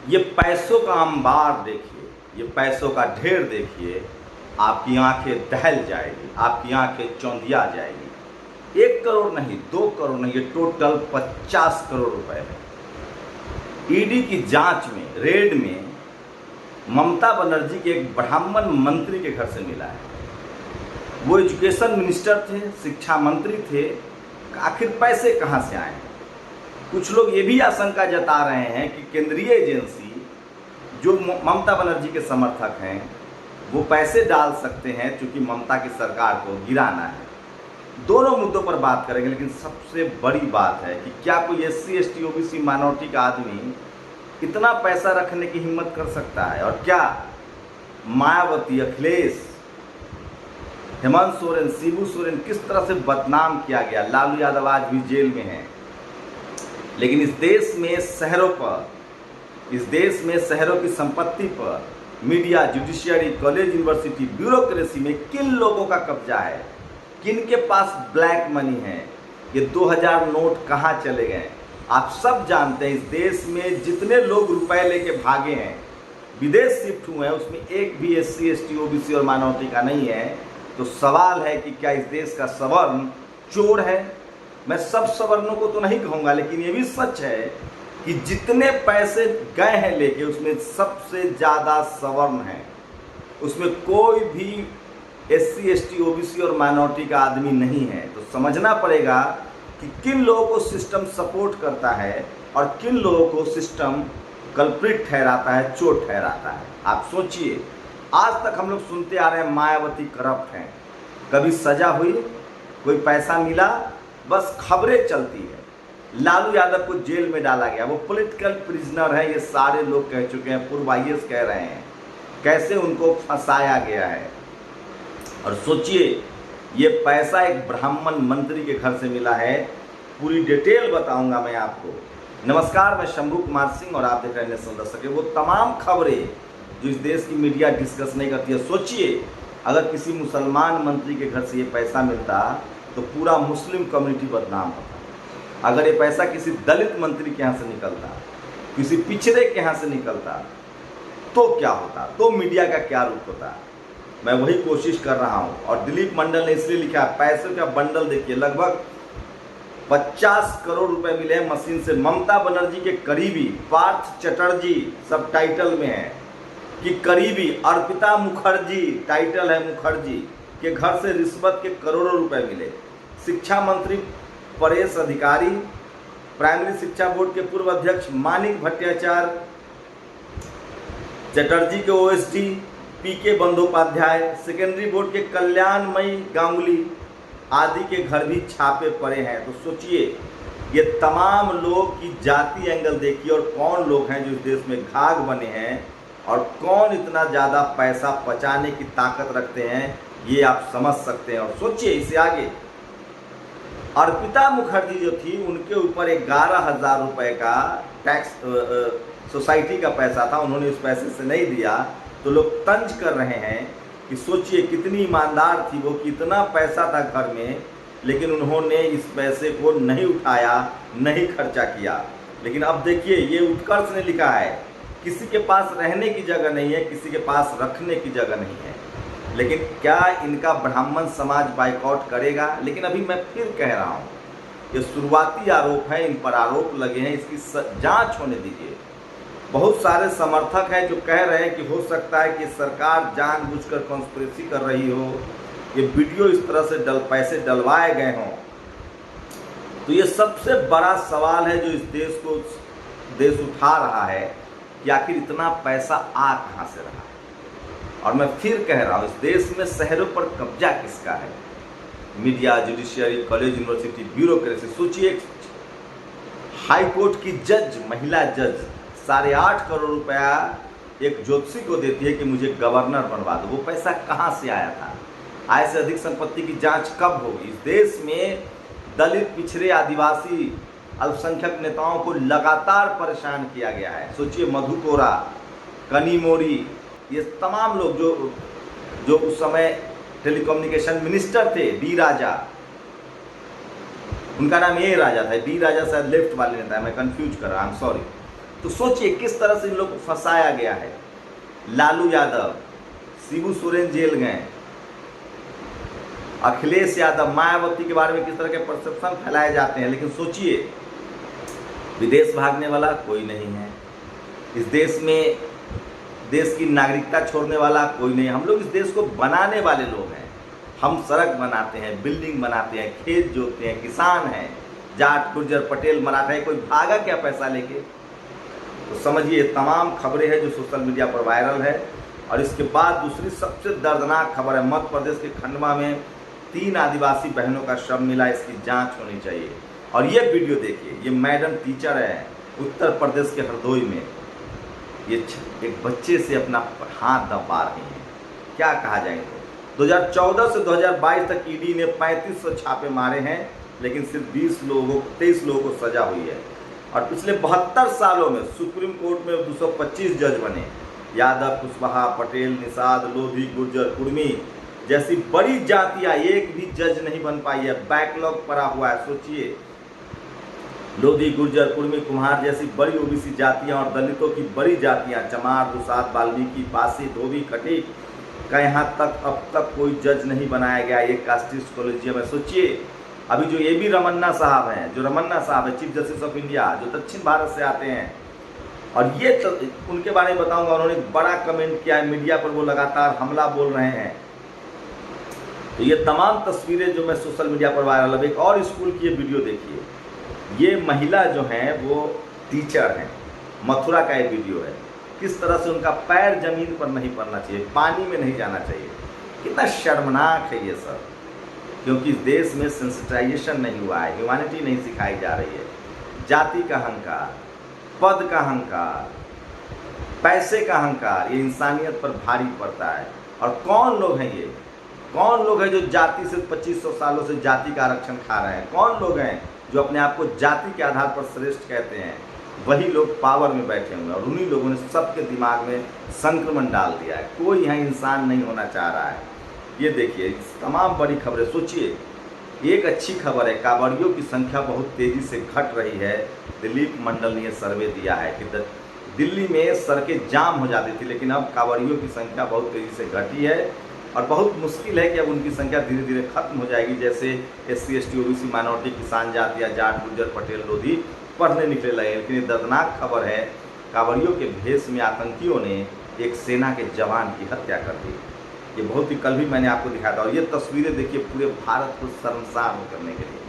ये पैसों का अंबार देखिए, ये पैसों का ढेर देखिए, आपकी आंखें दहल जाएगी, आपकी आंखें चौंधिया जाएगी। 1 करोड़ नहीं, 2 करोड़ नहीं, ये टोटल 50 करोड़ रुपए है। ईडी की जांच में, रेड में ममता बनर्जी के एक ब्राह्मण मंत्री के घर से मिला है। वो एजुकेशन मिनिस्टर थे, शिक्षा मंत्री थे, आखिर पैसे कहां से आए? कुछ लोग ये भी आशंका जता रहे हैं कि केंद्रीय एजेंसी जो ममता बनर्जी के समर्थक हैं वो पैसे डाल सकते हैं, क्योंकि ममता की सरकार को गिराना है। दोनों मुद्दों पर बात करेंगे, लेकिन सबसे बड़ी बात है कि क्या कोई SC ST OBC माइनॉरिटी का आदमी इतना पैसा रखने की हिम्मत कर सकता है? और क्या मायावती, अखिलेश, हेमंत सोरेन, शिबू सोरेन किस तरह से बदनाम किया गया। लालू यादव आज भी जेल में है, लेकिन इस देश में शहरों पर, इस देश में शहरों की संपत्ति पर media, judiciary, college, university, bureaucracy में किन लोगों का कब्जा है, किन के पास ब्लैक मनी है, ये 2000 नोट कहाँ चले गए, आप सब जानते हैं। इस देश में जितने लोग रुपए लेके भागे हैं, विदेश शिफ्ट हुए हैं, उसमें एक भी SC ST OBC और माइनॉरिटी का नहीं है। तो सवाल है कि क्या इस देश का सवर्ण चोर है? मैं सब सवर्णों को तो नहीं कहूँगा, लेकिन ये भी सच है कि जितने पैसे गए हैं लेके, उसमें सबसे ज़्यादा सवर्ण है। उसमें कोई भी SC ST OBC और माइनॉरिटी का आदमी नहीं है। तो समझना पड़ेगा कि किन लोगों को सिस्टम सपोर्ट करता है और किन लोगों को सिस्टम कल्प्रिट ठहराता है, चोर ठहराता है। आप सोचिए, आज तक हम लोग सुनते आ रहे हैं मायावती करप्ट हैं, कभी सजा हुई, कोई पैसा मिला, बस खबरें चलती है। लालू यादव को जेल में डाला गया, वो पॉलिटिकल प्रिजनर है, ये सारे लोग कह चुके हैं, पूर्व IAS कह रहे हैं कैसे उनको फंसाया गया है। और सोचिए, ये पैसा एक ब्राह्मण मंत्री के घर से मिला है। पूरी डिटेल बताऊंगा मैं आपको। नमस्कार, मैं शंभू कुमार सिंह और आप देख रहे हैं नेशनल दस्तक। वो तमाम खबरें जो इस देश की मीडिया डिस्कस नहीं करती है। सोचिए, अगर किसी मुसलमान मंत्री के घर से ये पैसा मिलता तो पूरा मुस्लिम कम्युनिटी बदनाम होता। अगर ये पैसा किसी दलित मंत्री के यहाँ से निकलता, किसी पिछड़े के यहाँ से निकलता, तो क्या होता? तो मीडिया का क्या रूप होता? मैं वही कोशिश कर रहा हूँ। और दिलीप मंडल ने इसलिए लिखा, पैसों का बंडल देखिए, लगभग 50 करोड़ रुपए मिले हैं मशीन से। ममता बनर्जी के करीबी पार्थ चटर्जी, सब टाइटल में है कि करीबी अर्पिता मुखर्जी, टाइटल है मुखर्जी, के घर से रिश्वत के करोड़ों रुपए मिले। शिक्षा मंत्री परेश अधिकारी, प्राइमरी शिक्षा बोर्ड के पूर्व अध्यक्ष मानिक भट्टाचार्य, चटर्जी के OSD PK Bandopadhyay, secondary board के कल्याणमयी गांगुली आदि के घर भी छापे पड़े हैं। तो सोचिए, ये तमाम लोग की जाति एंगल देखिए और कौन लोग हैं जो इस देश में घाघ बने हैं और कौन इतना ज़्यादा पैसा बचाने की ताकत रखते हैं, ये आप समझ सकते हैं। और सोचिए, इससे आगे अर्पिता मुखर्जी जो थी, उनके ऊपर 11,000 रुपये का टैक्स सोसाइटी का पैसा था, उन्होंने उस पैसे से नहीं दिया। तो लोग तंज कर रहे हैं कि सोचिए कितनी ईमानदार थी वो, कितना पैसा था घर में, लेकिन उन्होंने इस पैसे को नहीं उठाया, नहीं खर्चा किया। लेकिन अब देखिए, ये उत्कर्ष ने लिखा है, किसी के पास रहने की जगह नहीं है, किसी के पास रखने की जगह नहीं है। लेकिन क्या इनका ब्राह्मण समाज बाइकआउट करेगा? लेकिन अभी मैं फिर कह रहा हूँ, ये शुरुआती आरोप है, इन पर आरोप लगे हैं, इसकी जांच होने दीजिए। बहुत सारे समर्थक हैं जो कह रहे हैं कि हो सकता है कि सरकार जानबूझकर कॉन्स्पिरेसी कर रही हो, ये वीडियो इस तरह से पैसे डलवाए गए हों। तो ये सबसे बड़ा सवाल है जो इस देश उठा रहा है कि आखिर इतना पैसा आ कहाँ से रहा है। और मैं फिर कह रहा हूँ, इस देश में शहरों पर कब्जा किसका है? Media, judiciary, college, university, bureaucracy. सोचिए, हाई कोर्ट की जज, महिला जज 8.5 करोड़ रुपया एक ज्योतिषी को देती है कि मुझे गवर्नर बनवा दो। वो पैसा कहाँ से आया था? आय से अधिक संपत्ति की जांच कब होगी? इस देश में दलित, पिछड़े, आदिवासी, अल्पसंख्यक नेताओं को लगातार परेशान किया गया है। सोचिए, मधु कोरा, कनी मोरी, ये तमाम लोग जो उस समय टेलीकम्युनिकेशन मिनिस्टर थे, डी राजा, उनका नाम ए राजा था, डी राजा शायद लेफ्ट वाले नेता है, मैं कंफ्यूज कर रहा हूँ, सॉरी। तो सोचिए किस तरह से इन लोग को फंसाया गया है। लालू यादव, शिबू सोरेन जेल गए, अखिलेश यादव, मायावती के बारे में किस तरह के परसेप्शन फैलाए जाते हैं। लेकिन सोचिए, विदेश भागने वाला कोई नहीं है, इस देश में देश की नागरिकता छोड़ने वाला कोई नहीं। हम लोग इस देश को बनाने वाले लोग हैं। हम सड़क बनाते हैं, बिल्डिंग बनाते हैं, खेत जोतते हैं, किसान हैं, जाट गुर्जर पटेल मराठा है, कोई भागा क्या पैसा लेके। तो समझिए तमाम खबरें हैं जो सोशल मीडिया पर वायरल है। और इसके बाद दूसरी सबसे दर्दनाक खबर है, मध्य प्रदेश के खंडवा में 3 आदिवासी बहनों का शव मिला, इसकी जांच होनी चाहिए। और ये वीडियो देखिए, ये मैडम टीचर है उत्तर प्रदेश के हरदोई में, ये एक बच्चे से अपना हाथ दबा रही हैं। क्या कहा जाए इनको। 2014 से 2022 तक ईडी ने 3500 छापे मारे हैं, लेकिन सिर्फ 23 लोगों को सजा हुई है। और पिछले 72 सालों में सुप्रीम कोर्ट में 225 जज बने। यादव, कुशवाहा, पटेल, निषाद, लोधी, गुर्जर, कुर्मी जैसी बड़ी जातियां एक भी जज नहीं बन पाई है, बैकलॉग पड़ा हुआ है। सोचिए, लोधी, गुर्जर, कुर्मी, कुम्हार जैसी बड़ी ओबीसी जातियां और दलितों की बड़ी जातियां, चमार, दुसाध, वाल्मीकि, पासी, धोबी, खटीक का यहाँ तक अब तक कोई जज नहीं बनाया गया एक कास्टिस्ट कॉलेजियम में। सोचिए, अभी जो ए बी रमन्ना साहब हैं, जो रमन्ना साहब है चीफ जस्टिस ऑफ इंडिया, जो दक्षिण भारत से आते हैं, और ये उनके बारे में बताऊंगा। उन्होंने बड़ा कमेंट किया है, मीडिया पर वो लगातार हमला बोल रहे हैं। तो ये तमाम तस्वीरें जो मैं सोशल मीडिया पर वायरल, अब एक और स्कूल की ये वीडियो देखिए। ये महिला जो हैं वो टीचर हैं, मथुरा का ये वीडियो है। किस तरह से उनका पैर जमीन पर नहीं पड़ना चाहिए, पानी में नहीं जाना चाहिए। कितना शर्मनाक है ये सब, क्योंकि इस देश में सेंसिटाइजेशन नहीं हुआ है, ह्यूमैनिटी नहीं सिखाई जा रही है। जाति का अहंकार, पद का अहंकार, पैसे का अहंकार, ये इंसानियत पर भारी पड़ता है। और कौन लोग हैं ये, कौन लोग हैं जो जाति से 2500 सालों से जाति का आरक्षण खा रहे हैं? कौन लोग हैं जो अपने आप को जाति के आधार पर श्रेष्ठ कहते हैं? वही लोग पावर में बैठे हुए हैं, और उन्हीं लोगों ने सबके दिमाग में संक्रमण डाल दिया है। कोई यहाँ इंसान नहीं होना चाह रहा है। ये देखिए तमाम बड़ी खबरें। सोचिए, एक अच्छी खबर है, कांवड़ियों की संख्या बहुत तेज़ी से घट रही है। दिलीप मंडल ने यह सर्वे दिया है कि दिल्ली में सड़कें जाम हो जाती थी, लेकिन अब कांवड़ियों की संख्या बहुत तेज़ी से घटी है। और बहुत मुश्किल है कि अब उनकी संख्या धीरे धीरे खत्म हो जाएगी। जैसे SC ST OBC माइनॉरिटी, किसान जाति या जाट गुर्जर पटेल लोधी पढ़ने निकले लगे। लेकिन ये दर्दनाक खबर है, कांवड़ियों के भेष में आतंकियों ने एक सेना के जवान की हत्या कर दी। ये बहुत ही कल भी मैंने आपको दिखाया था। और ये तस्वीरें देखिए पूरे भारत को शर्मसार करने के लिए।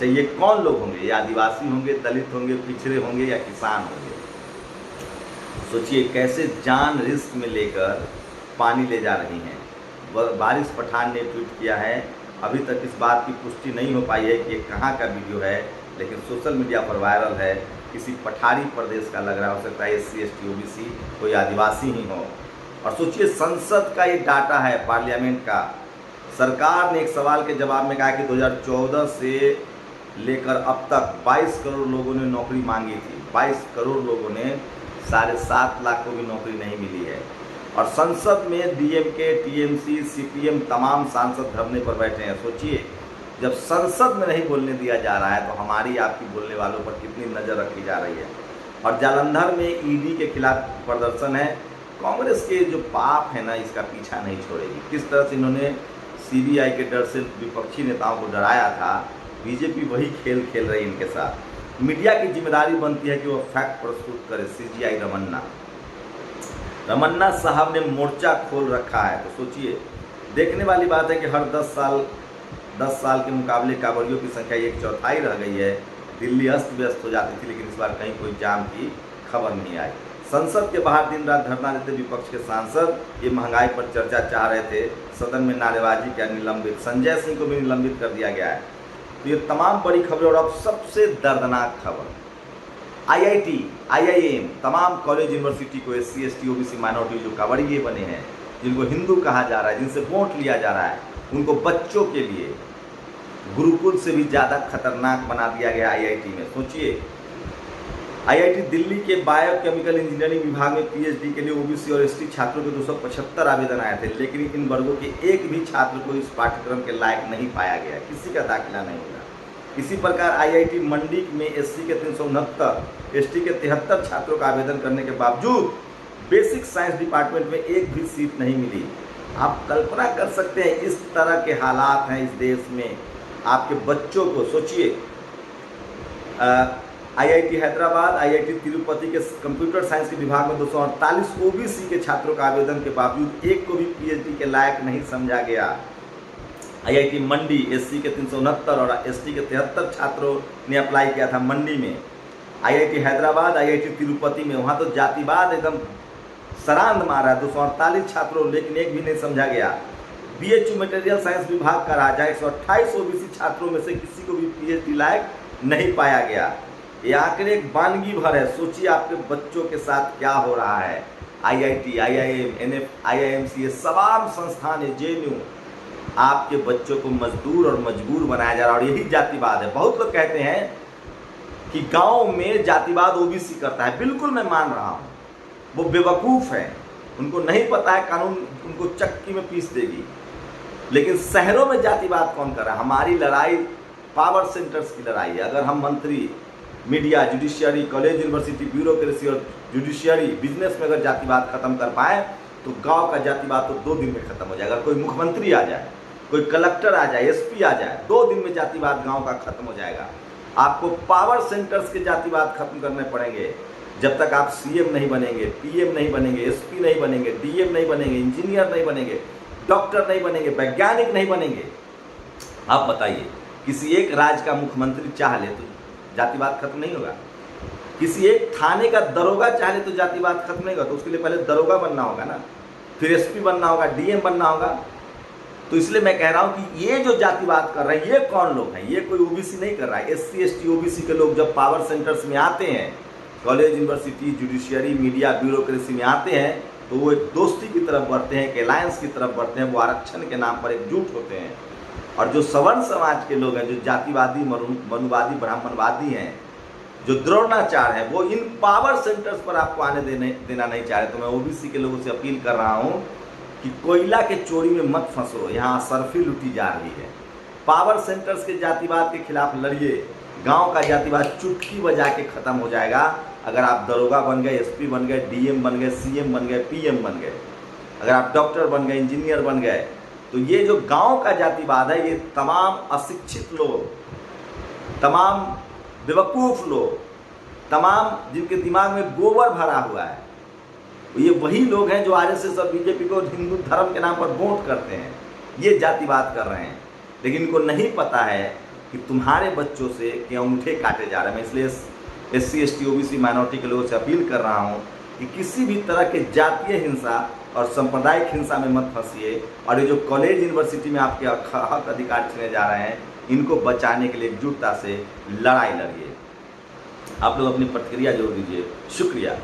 चाहिए कौन लोग होंगे, ये आदिवासी होंगे, दलित होंगे, पिछड़े होंगे या किसान होंगे। सोचिए कैसे जान रिस्क में लेकर पानी ले जा रही हैं। बारिश पठान ने ट्वीट किया है, अभी तक इस बात की पुष्टि नहीं हो पाई है कि ये कहाँ का वीडियो है, लेकिन सोशल मीडिया पर वायरल है। किसी पठारी प्रदेश का लग रहा, हो सकता है SC ST OBC कोई आदिवासी ही हो। और सोचिए संसद का ये डाटा है, पार्लियामेंट का। सरकार ने एक सवाल के जवाब में कहा कि 2014 से लेकर अब तक 22 करोड़ लोगों ने नौकरी मांगी थी। 22 करोड़ लोगों ने 7.5 लाख को भी नौकरी नहीं मिली है। और संसद में DMK, TMC, CPM तमाम सांसद धरने पर बैठे हैं। सोचिए, जब संसद में नहीं बोलने दिया जा रहा है तो हमारी आपकी बोलने वालों पर कितनी नज़र रखी जा रही है। और जालंधर में ED के खिलाफ प्रदर्शन है। कांग्रेस के जो पाप है ना, इसका पीछा नहीं छोड़ेगी। किस तरह से इन्होंने CBI के डर से विपक्षी नेताओं को डराया था, बीजेपी वही खेल खेल रही है इनके साथ। मीडिया की जिम्मेदारी बनती है कि वो फैक्ट प्रस्तुत करे। CGI रमन्ना साहब ने मोर्चा खोल रखा है। तो सोचिए, देखने वाली बात है कि हर 10 साल के मुकाबले कांवड़ियों की संख्या 1/4 रह गई है। दिल्ली अस्त व्यस्त हो जाती थी, लेकिन इस बार कहीं कोई जाम की खबर नहीं आई। संसद के बाहर दिन रात धरना देते विपक्ष के सांसद, ये महंगाई पर चर्चा चाह रहे थे। सदन में नारेबाजी किया, निलंबित। संजय सिंह को भी निलंबित कर दिया गया है। तो ये तमाम बड़ी खबरें। और अब सबसे दर्दनाक खबर, IIT, IIM तमाम कॉलेज यूनिवर्सिटी को SC ST OBC माइनॉरिटी जो कांवड़िए बने हैं, जिनको हिंदू कहा जा रहा है, जिनसे वोट लिया जा रहा है, उनको बच्चों के लिए गुरुकुल से भी ज़्यादा खतरनाक बना दिया गया IIT में। सोचिए, IIT दिल्ली के बायोकेमिकल इंजीनियरिंग विभाग में PhD के लिए OBC और ST छात्रों के 275 आवेदन आए थे, लेकिन इन वर्गों के एक भी छात्र को इस पाठ्यक्रम के लायक नहीं पाया गया। किसी का दाखिला नहीं हुआ। इसी प्रकार आईआईटी मंडी में एससी के 369, एसटी के 73 छात्रों का आवेदन करने के बावजूद बेसिक साइंस डिपार्टमेंट में एक भी सीट नहीं मिली। आप कल्पना कर सकते हैं इस तरह के हालात हैं इस देश में। आपके बच्चों को सोचिए, आईआईटी हैदराबाद, आईआईटी तिरुपति के कंप्यूटर साइंस के विभाग में 248 ओबीसी के छात्रों का आवेदन के बावजूद एक को भी पीएचडी के लायक नहीं समझा गया। आईआईटी मंडी एससी के 369 और एसटी के 73 छात्रों ने अप्लाई किया था मंडी में। आईआईटी हैदराबाद, आईआईटी तिरुपति में वहाँ तो जातिवाद एकदम सरांध मारा है, 248 छात्रों, लेकिन एक भी नहीं समझा गया। बीएचयू मटेरियल साइंस विभाग का राजा 128 ओबीसी छात्रों में से किसी को भी पीएचडी लायक नहीं पाया गया। ये आंकड़े एक वानगी भर है। सोचिए आपके बच्चों के साथ क्या हो रहा है। आईआईटी, आईआईएम, एनएफ, आईआईएमसी, ये तमाम संस्थान है, जेएनयू, आपके बच्चों को मजदूर और मजबूर बनाया जा रहा है और यही जातिवाद है। बहुत लोग कहते हैं कि गांव में जातिवाद ओबीसी करता है। बिल्कुल मैं मान रहा हूँ, वो बेवकूफ़ है, उनको नहीं पता है कानून उनको चक्की में पीस देगी। लेकिन शहरों में जातिवाद कौन कर रहा है? हमारी लड़ाई पावर सेंटर्स की लड़ाई है। अगर हम मंत्री, media, judiciary, college, university, bureaucracy और जुडिशियरी, बिजनेस में अगर जातिवाद खत्म कर पाए तो गांव का जातिवाद तो 2 दिन में खत्म हो जाएगा। कोई मुख्यमंत्री आ जाए, कोई कलेक्टर आ जाए, एसपी आ जाए, 2 दिन में जातिवाद गांव का खत्म हो जाएगा। आपको पावर सेंटर्स के जातिवाद खत्म करने पड़ेंगे। जब तक आप सीएम नहीं बनेंगे, पीएम नहीं बनेंगे, एसपी नहीं बनेंगे, डीएम नहीं बनेंगे, इंजीनियर नहीं बनेंगे, डॉक्टर नहीं बनेंगे, वैज्ञानिक नहीं बनेंगे। आप बताइए, किसी एक राज्य का मुख्यमंत्री चाह ले तो जातिवाद खत्म नहीं होगा? किसी एक थाने का दरोगा चाह ले तो जातिवाद खत्म नहीं होगा? तो उसके लिए पहले दरोगा बनना होगा ना, फिर एसपी बनना होगा, डीएम बनना होगा। तो इसलिए मैं कह रहा हूं कि ये जो जातिवाद कर रहे हैं ये कौन लोग हैं? ये कोई ओबीसी नहीं कर रहा है। एससी, एसटी, ओबीसी के लोग जब पावर सेंटर्स में आते हैं, college, university, judiciary, media, bureaucracy में आते हैं, तो वो एक दोस्ती की तरफ बढ़ते हैं, एक अलायंस की तरफ बढ़ते हैं, वो आरक्षण के नाम पर एकजुट होते हैं। और जो सवर्ण समाज के लोग हैं, जो जातिवादी, मनुवादी, ब्राह्मणवादी हैं, जो द्रोणाचार है, वो इन पावर सेंटर्स पर आपको आने देना नहीं चाह रहे। तो मैं ओबीसी के लोगों से अपील कर रहा हूँ कि कोयला के चोरी में मत फंसो, यहाँ सरफी लुटी जा रही है। पावर सेंटर्स के जातिवाद के खिलाफ लड़िए। गांव का जातिवाद चुटकी बजा के खत्म हो जाएगा अगर आप दरोगा बन गए, एसपी बन गए, डीएम बन गए, सीएम बन गए, पीएम बन गए, अगर आप डॉक्टर बन गए, इंजीनियर बन गए। तो ये जो गांव का जातिवाद है, ये तमाम अशिक्षित लोग, तमाम बेवकूफ़ लोग, तमाम जिनके दिमाग में गोबर भरा हुआ है, ये वही लोग हैं जो आरएसएस और बीजेपी को हिंदू धर्म के नाम पर वोट करते हैं। ये जातिवाद कर रहे हैं, लेकिन इनको नहीं पता है कि तुम्हारे बच्चों से के अंगूठे काटे जा रहे हैं। मैं इसलिए एससी, एसटी, ओबीसी, माइनॉरिटी के लोगों से अपील कर रहा हूँ कि किसी भी तरह के जातीय हिंसा और सांप्रदायिक हिंसा में मत फंसिए। और ये जो कॉलेज, यूनिवर्सिटी में आपके हक अधिकार छीने जा रहे हैं, इनको बचाने के लिए एकजुटता से लड़ाई लड़िए। आप लोग अपनी प्रतिक्रिया जरूर दीजिए। शुक्रिया।